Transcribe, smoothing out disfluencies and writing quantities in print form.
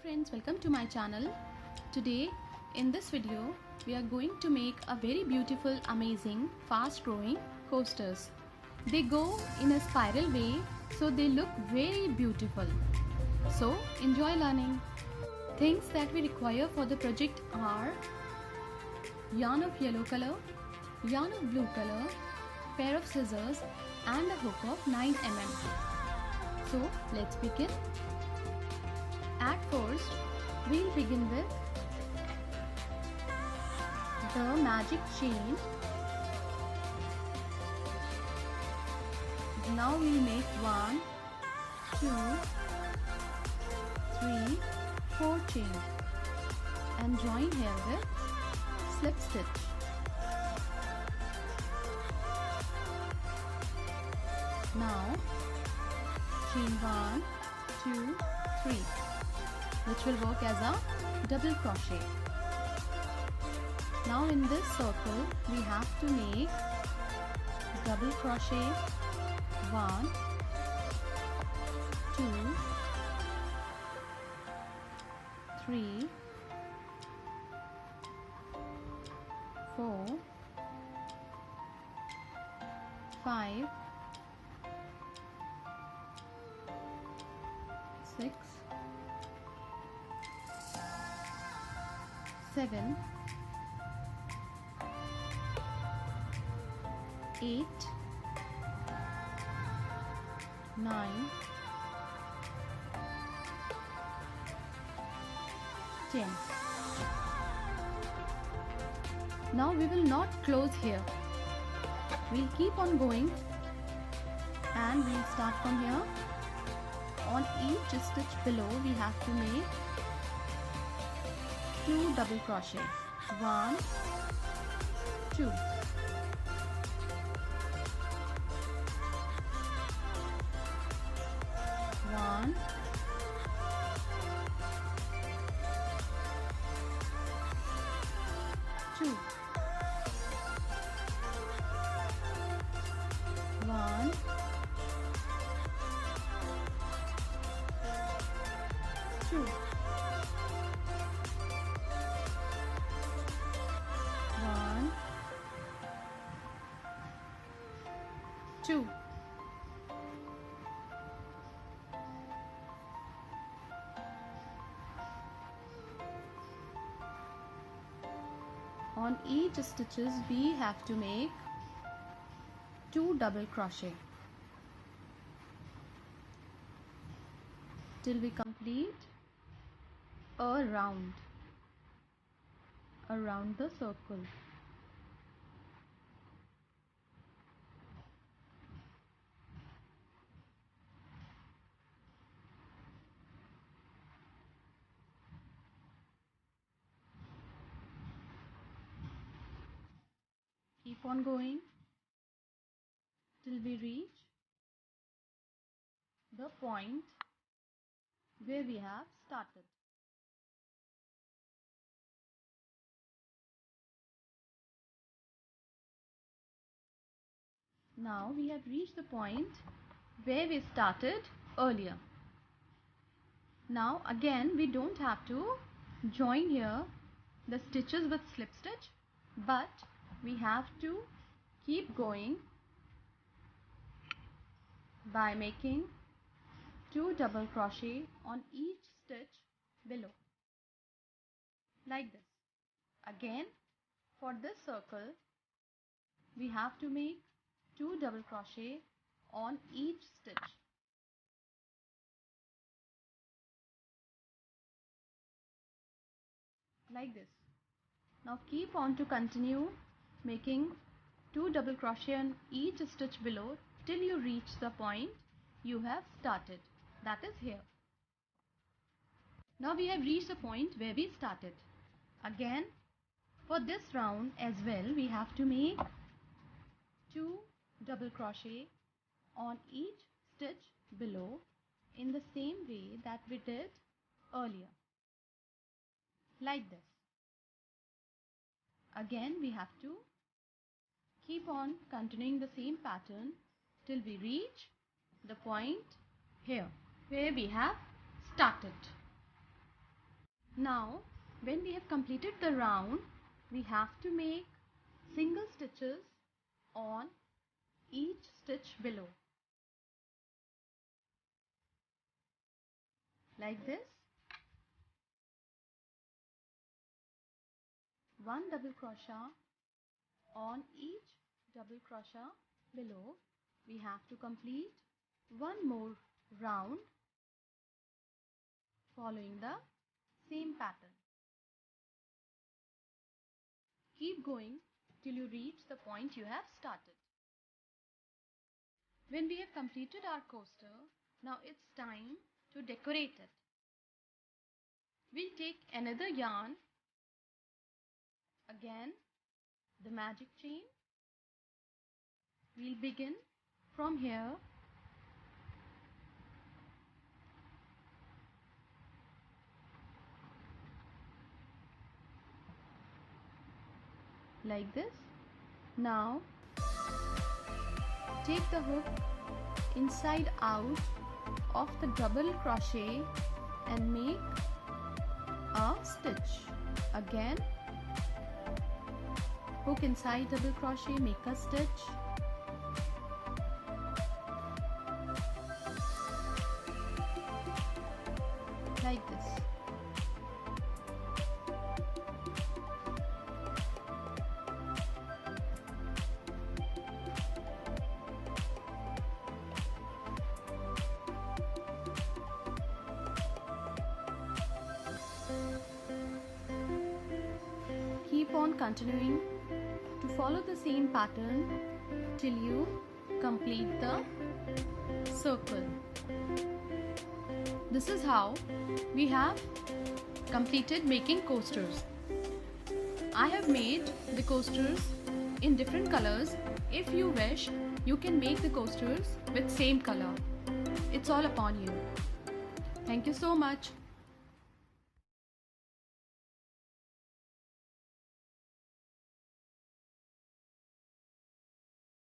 friends, welcome to my channel. Today in this video we are going to make a very beautiful, amazing, fast growing coasters. They go in a spiral way, so they look very beautiful. So enjoy learning. Things that we require for the project are yarn of yellow color, yarn of blue color, pair of scissors and a hook of 9 mm. So let's begin. At first, we'll begin with the magic chain. Now we'll make 1, 2, 3, 4 chains and join here with slip stitch. Now chain 1, 2, 3. Which will work as a double crochet. Now in this circle we have to make double crochet 1, 2, 3, 4, 5, 6, 7, 8, 9, 10. Now we will not close here. We'll keep on going and we'll start from here. On each stitch below we have to make 2 double crochet. 1, 2. 1, 2. 1, 2. 1, 2. On each stitches we have to make 2 double crochet till we complete around the circle. Keep on going till we reach the point where we have started. Now we have reached the point where we started earlier. Now again we don't have to join here the stitches with slip stitch, but we have to keep going by making 2 double crochet on each stitch below, like this. Again, for this circle we have to make 2 double crochet on each stitch, like this. Now keep on to continue making 2 double crochet on each stitch below till you reach the point you have started, that is here. Now we have reached the point where we started. Again, for this round as well we have to make 2 double crochet on each stitch below in the same way that we did earlier, like this. Again we have to keep on continuing the same pattern till we reach the point here where we have started. Now, when we have completed the round, we have to make single stitches on each stitch below. Like this. One double crochet on each double crochet below. We have to complete one more round following the same pattern. Keep going till you reach the point you have started. When we have completed our coaster, now it's time to decorate it. We'll take another yarn, again the magic chain. We'll begin from here. Like this. Now take the hook inside out of the double crochet and make a stitch. Again, hook inside double crochet, make a stitch. Like this. Keep on continuing to follow the same pattern till you complete the circle. This is how we have completed making coasters. I have made the coasters in different colors. If you wish, you can make the coasters with same color. It's all upon you. Thank you so much.